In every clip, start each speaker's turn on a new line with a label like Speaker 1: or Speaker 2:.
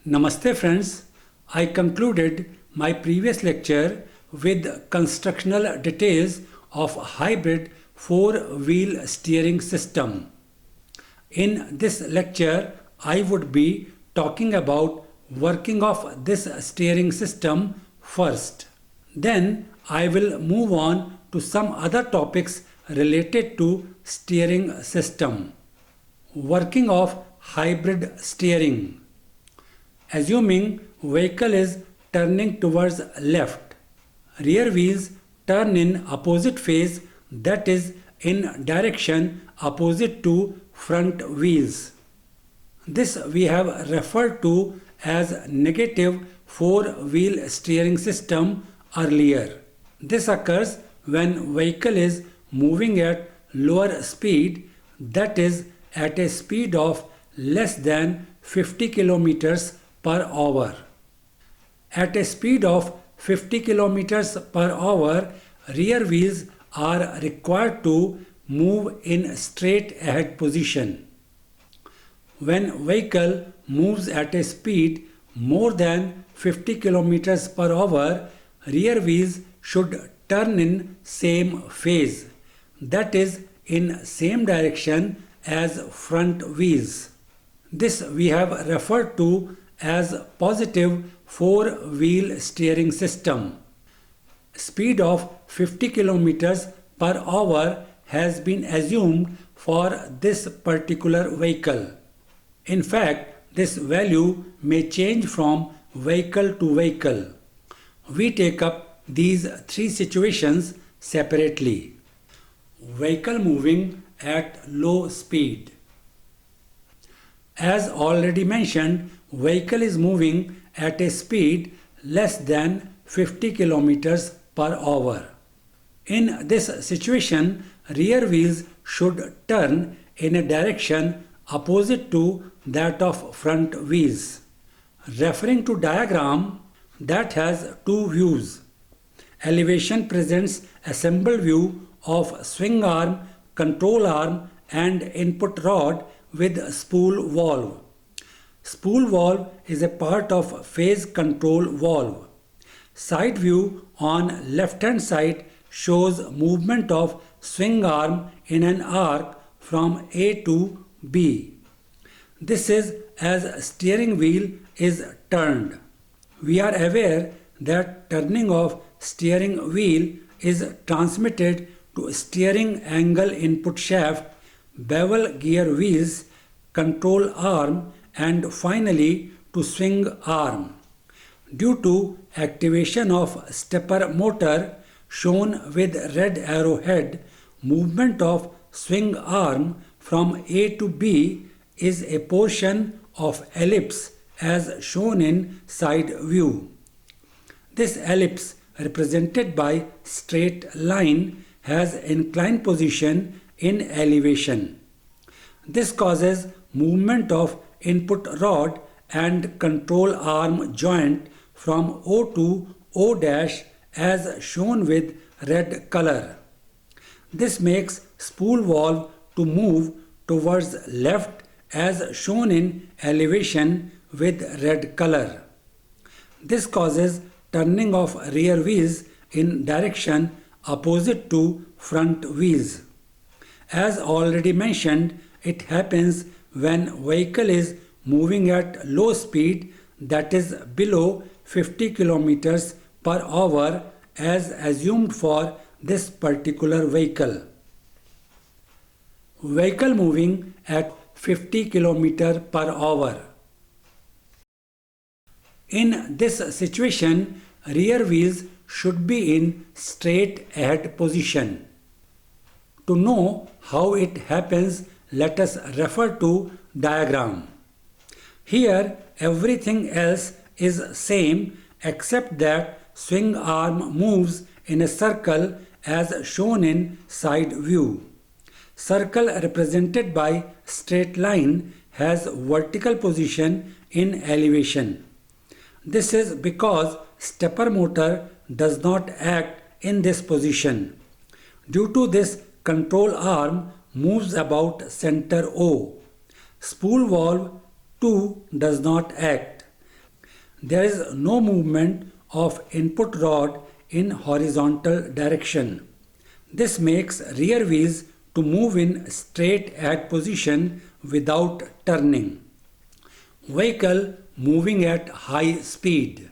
Speaker 1: Namaste friends, I concluded my previous lecture with constructional details of hybrid four-wheel steering system. In this lecture, I would be talking about working of this steering system first. Then I will move on to some other topics related to steering system. Working of hybrid steering. Assuming vehicle is turning towards left, rear wheels turn in opposite phase, that is in direction opposite to front wheels. This we have referred to as negative four-wheel steering system earlier. This occurs when vehicle is moving at lower speed, that is at a speed of less than 50 kilometers per hour. At a speed of 50 kilometers per hour, rear wheels are required to move in straight ahead position. When vehicle moves at a speed more than 50 kilometers per hour, rear wheels should turn in same phase, that is in same direction as front wheels. This we have referred to as positive four-wheel steering system. Speed of 50 kilometers per hour has been assumed for this particular vehicle. In fact, this value may change from vehicle to vehicle. We take up these three situations separately. Vehicle moving at low speed. As already mentioned, vehicle is moving at a speed less than 50 kilometers per hour. In this situation, rear wheels should turn in a direction opposite to that of front wheels. Referring to diagram that has two views. Elevation presents assembled view of swing arm, control arm and input rod with spool valve. Spool valve is a part of phase control valve. Side view on left hand side shows movement of swing arm in an arc from A to B. This is as steering wheel is turned. We are aware that turning of steering wheel is transmitted to steering angle input shaft, bevel gear wheels, control arm and finally to swing arm. Due to activation of stepper motor shown with red arrowhead, movement of swing arm from A to B is a portion of ellipse as shown in side view. This ellipse represented by straight line has inclined position in elevation. This causes movement of input rod and control arm joint from O to O dash as shown with red color. This makes spool valve to move towards left as shown in elevation with red color. This causes turning of rear wheels in direction opposite to front wheels. As already mentioned, it happens when vehicle is moving at low speed, that is below 50 kilometers per hour as assumed for this particular vehicle. Vehicle moving at 50 kilometers per hour. In this situation, rear wheels should be in straight ahead position. To know how it happens, let us refer to diagram. Here everything else is same except that swing arm moves in a circle as shown in side view. Circle represented by straight line has vertical position in elevation. This is because stepper motor does not act in this position. Due to this, control arm moves about center O. Spool valve too does not act. there is no movement of input rod in horizontal direction. This makes rear wheels to move in straight ahead position without turning. Vehicle moving at high speed.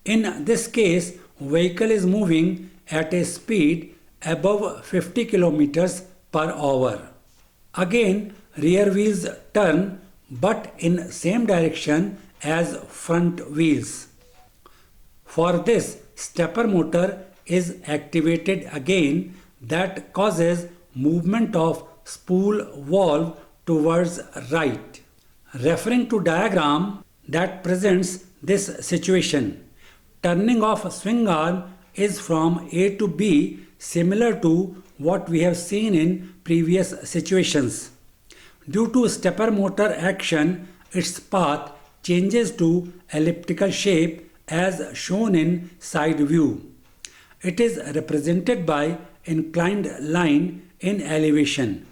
Speaker 1: In this case, vehicle is moving at a speed above 50 kilometers per hour. Again, rear wheels turn but in same direction as front wheels. For this, stepper motor is activated again that causes movement of spool valve towards right. Referring to diagram that presents this situation, turning of swing arm is from A to B, similar to what we have seen in previous situations. Due to stepper motor action, its path changes to elliptical shape as shown in side view. It is represented by inclined line in elevation.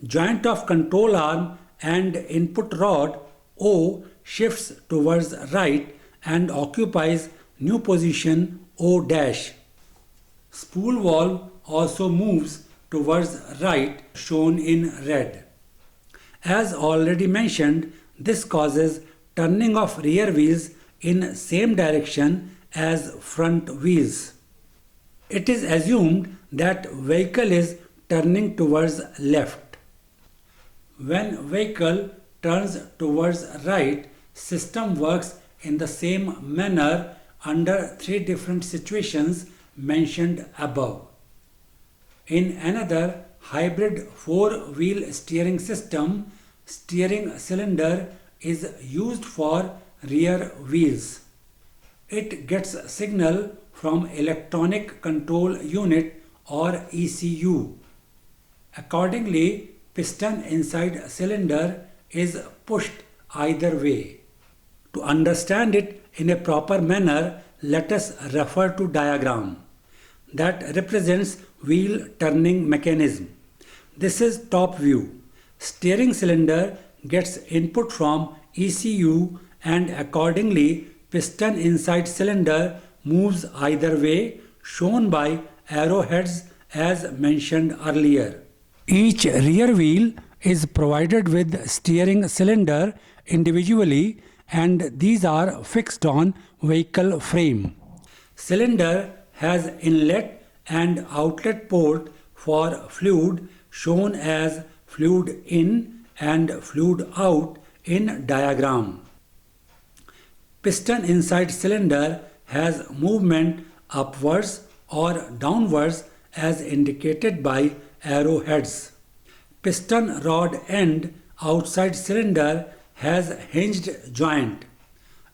Speaker 1: Joint of control arm and input rod O shifts towards right and occupies new position O dash. Spool valve also moves towards right, shown in red. As already mentioned, this causes turning of rear wheels in same direction as front wheels. It is assumed that vehicle is turning towards left. When vehicle turns towards right, system works in the same manner under three different situations mentioned above. In another hybrid four-wheel steering system, steering cylinder is used for rear wheels. It gets signal from electronic control unit or ECU. Accordingly, piston inside cylinder is pushed either way. To understand it in a proper manner, let us refer to diagram that represents wheel turning mechanism. This is top view. Steering cylinder gets input from ECU and accordingly piston inside cylinder moves either way, shown by arrowheads as mentioned earlier. Each rear wheel is provided with steering cylinder individually and these are fixed on vehicle frame. Cylinder has inlet and outlet port for fluid shown as fluid in and fluid out in diagram. Piston inside cylinder has movement upwards or downwards as indicated by arrowheads. Piston rod end outside cylinder has hinged joint.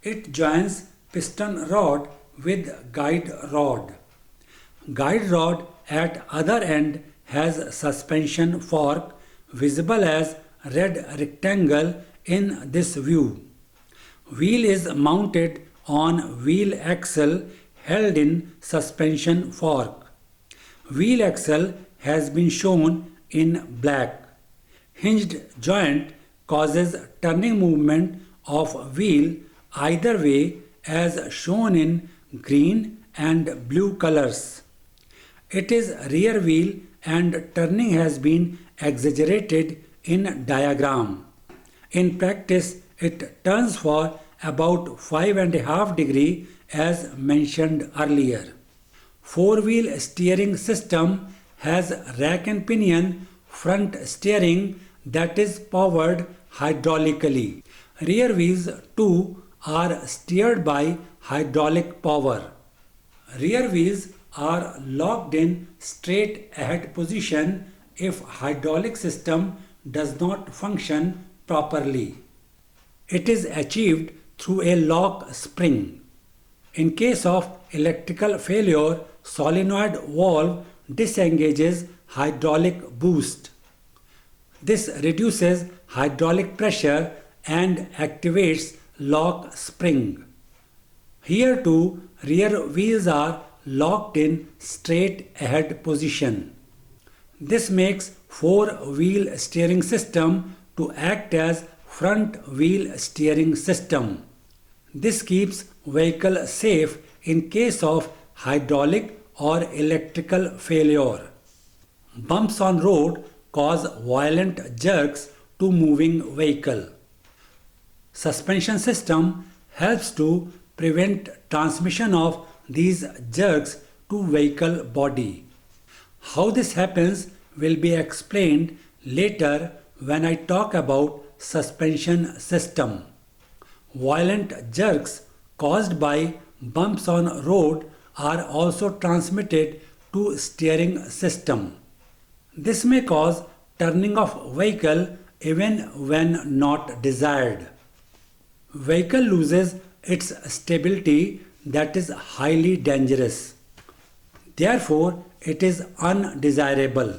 Speaker 1: It joins piston rod with guide rod. Guide rod at other end has suspension fork visible as red rectangle in this view. Wheel is mounted on wheel axle held in suspension fork. Wheel axle has been shown in black. Hinged joint causes turning movement of wheel either way as shown in green and blue colors. It is rear wheel and turning has been exaggerated in diagram. In practice, it turns for about 5.5 degrees as mentioned earlier. Four-wheel steering system has rack and pinion front steering that is powered hydraulically. Rear wheels too are steered by hydraulic power. Rear wheels are locked in straight ahead position if hydraulic system does not function properly. It is achieved through a lock spring. In case of electrical failure, solenoid valve disengages hydraulic boost. This reduces hydraulic pressure and activates lock spring. Here too, rear wheels are locked in straight ahead position. This makes four-wheel steering system to act as front wheel steering system. This keeps vehicle safe in case of hydraulic or electrical failure. Bumps on road cause violent jerks to moving vehicle. Suspension system helps to prevent transmission of these jerks to vehicle body. How this happens will be explained later when I talk about suspension system. Violent jerks caused by bumps on road are also transmitted to steering system. This may cause turning of vehicle even when not desired. Vehicle loses its stability, that is highly dangerous. Therefore, it is undesirable.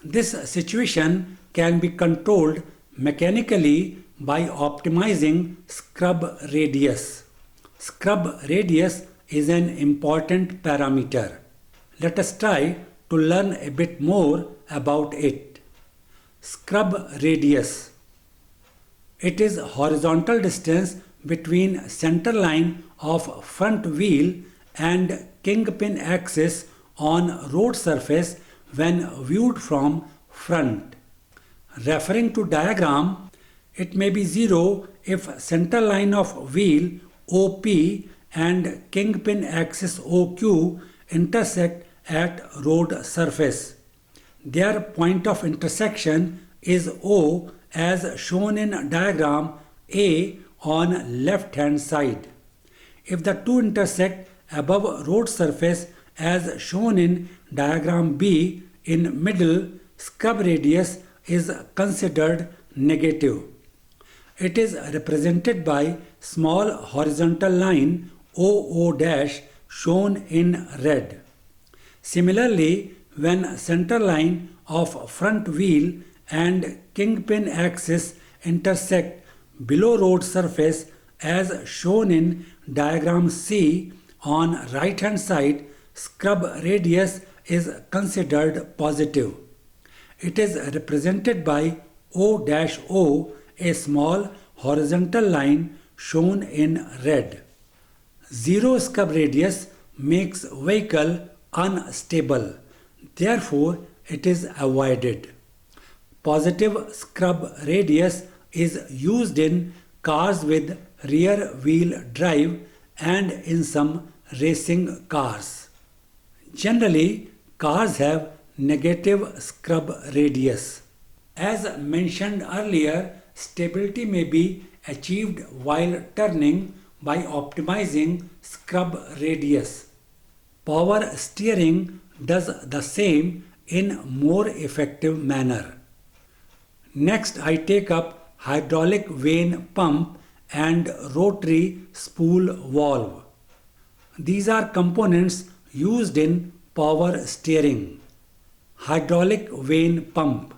Speaker 1: This situation can be controlled mechanically by optimizing scrub radius. Scrub radius is an important parameter. Let us try to learn a bit more about it. Scrub radius. It is horizontal distance between center line of front wheel and kingpin axis on road surface when viewed from front. Referring to diagram, it may be 0 if center line of wheel OP and kingpin axis OQ intersect at road surface. Their point of intersection is O as shown in diagram A on left hand side. If the two intersect above road surface as shown in diagram B in middle, scrub radius is considered negative. It is represented by small horizontal line OO' shown in red. Similarly, when center line of front wheel and kingpin axis intersect below road surface as shown in diagram C on right hand side, scrub radius is considered positive. It is represented by O', a small horizontal line shown in red. Zero scrub radius makes vehicle unstable. Therefore, it is avoided. Positive scrub radius is used in cars with rear wheel drive and in some racing cars. Generally, cars have negative scrub radius. As mentioned earlier, stability may be achieved while turning by optimizing scrub radius. Power steering does the same in more effective manner. Next, I take up hydraulic vane pump and rotary spool valve. These are components used in power steering. Hydraulic vane pump.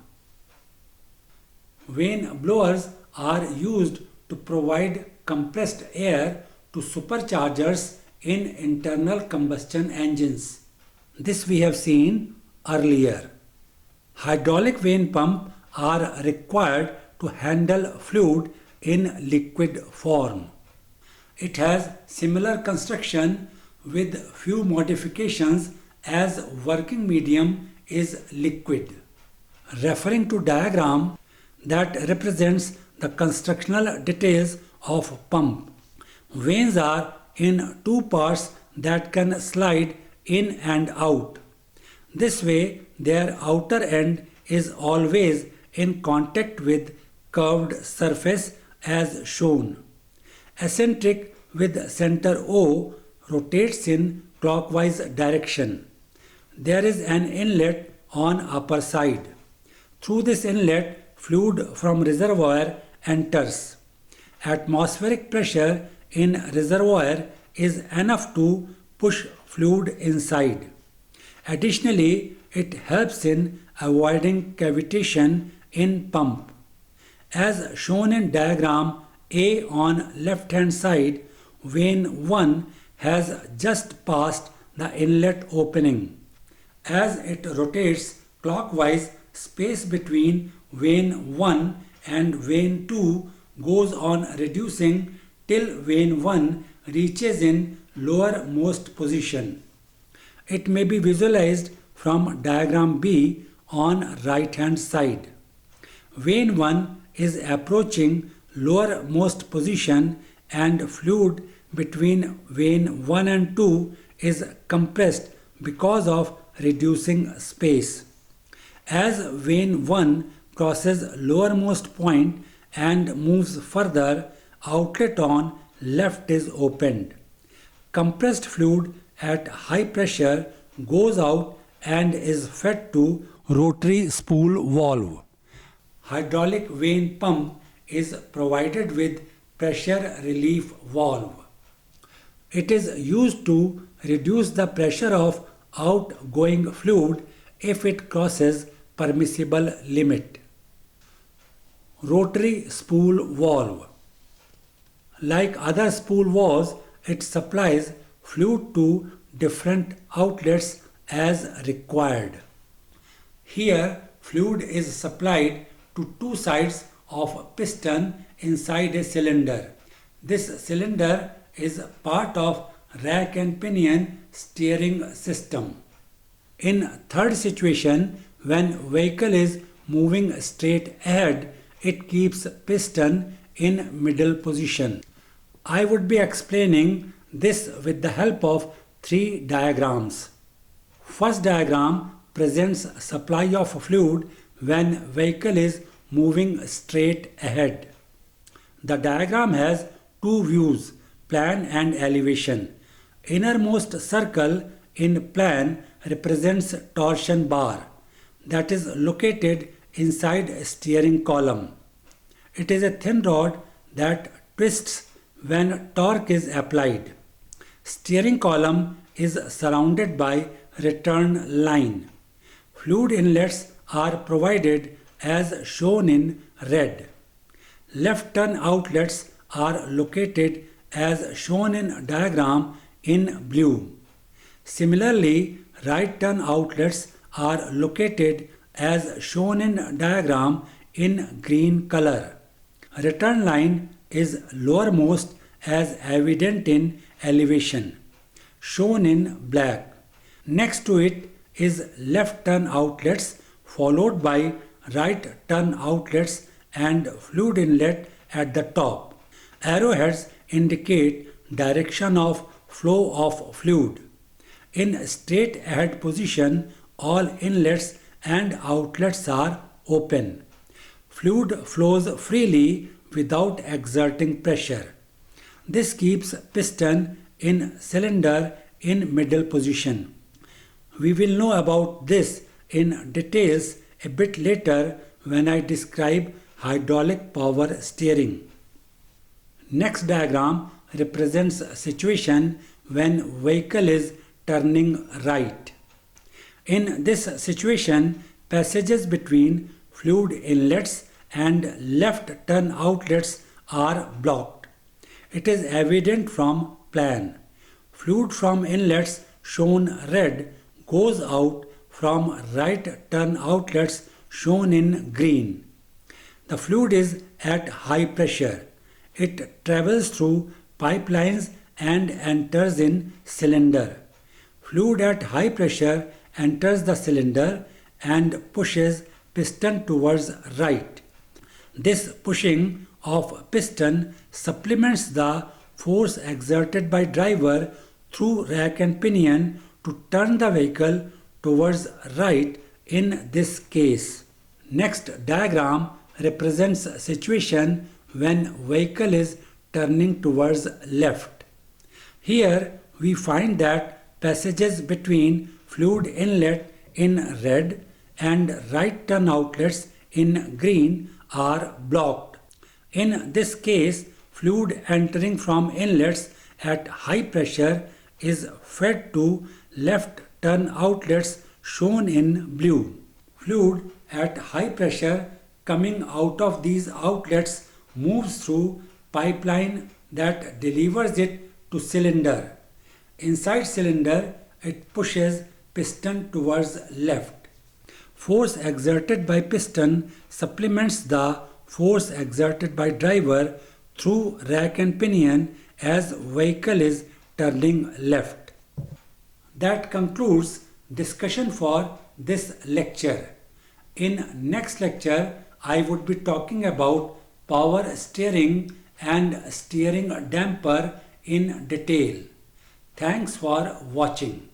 Speaker 1: Vane blowers are used to provide compressed air to superchargers in internal combustion engines. This we have seen earlier. Hydraulic vane pump are required to handle fluid in liquid form. It has similar construction with few modifications as working medium is liquid. Referring to diagram that represents the constructional details of pump. Vanes are in two parts that can slide in and out. This way, their outer end is always in contact with curved surface as shown. Eccentric with center O rotates in clockwise direction. There is an inlet on upper side. Through this inlet, fluid from reservoir enters. Atmospheric pressure in reservoir is enough to push fluid inside. Additionally, it helps in avoiding cavitation in pump. As shown in diagram A on left hand side, vane 1 has just passed the inlet opening. As it rotates clockwise, space between vane 1 and vane 2 goes on reducing till vein 1 reaches in lowermost position. It may be visualized from diagram B on right hand side. Vein 1 is approaching lowermost position and fluid between vein 1 and 2 is compressed because of reducing space. As vein 1 crosses lowermost point and moves further, outlet on left is opened. Compressed fluid at high pressure goes out and is fed to rotary spool valve. Hydraulic vein pump is provided with pressure relief valve. It is used to reduce the pressure of outgoing fluid if it crosses permissible limit. Rotary spool valve. Like other spool valves, it supplies fluid to different outlets as required. Here, fluid is supplied to two sides of a piston inside a cylinder. This cylinder is part of rack and pinion steering system. In third situation, when vehicle is moving straight ahead, it keeps piston in middle position. I would be explaining this with the help of three diagrams. First diagram presents supply of fluid when vehicle is moving straight ahead. The diagram has two views, plan and elevation. Innermost circle in plan represents torsion bar that is located inside steering column. It is a thin rod that twists when torque is applied. Steering column is surrounded by return line. Fluid inlets are provided as shown in red. Left turn outlets are located as shown in diagram in blue. Similarly, right turn outlets are located as shown in diagram in green color. Return line is lowermost as evident in elevation, shown in black. Next to it is left turn outlets followed by right turn outlets and fluid inlet at the top. Arrowheads indicate direction of flow of fluid. In straight ahead position, all inlets and outlets are open. Fluid flows freely without exerting pressure. This keeps piston in cylinder in middle position. We will know about this in details a bit later when I describe hydraulic power steering. Next diagram represents a situation when vehicle is turning right. In this situation, passages between fluid inlets and left turn outlets are blocked. It is evident from plan. Fluid from inlets shown red goes out from right turn outlets shown in green. The fluid is at high pressure. It travels through pipelines and enters in cylinder. Fluid at high pressure enters the cylinder and pushes piston towards right. This pushing of piston supplements the force exerted by driver through rack and pinion to turn the vehicle towards right in this case. Next diagram represents a situation when vehicle is turning towards left. Here we find that passages between fluid inlet in red and right turn outlets in green are blocked. In this case, fluid entering from inlets at high pressure is fed to left turn outlets shown in blue. Fluid at high pressure coming out of these outlets moves through pipeline that delivers it to cylinder. Inside cylinder, it pushes piston towards left. Force exerted by piston supplements the force exerted by driver through rack and pinion as vehicle is turning left. That concludes discussion for this lecture. In next lecture, I would be talking about power steering and steering damper in detail. Thanks for watching.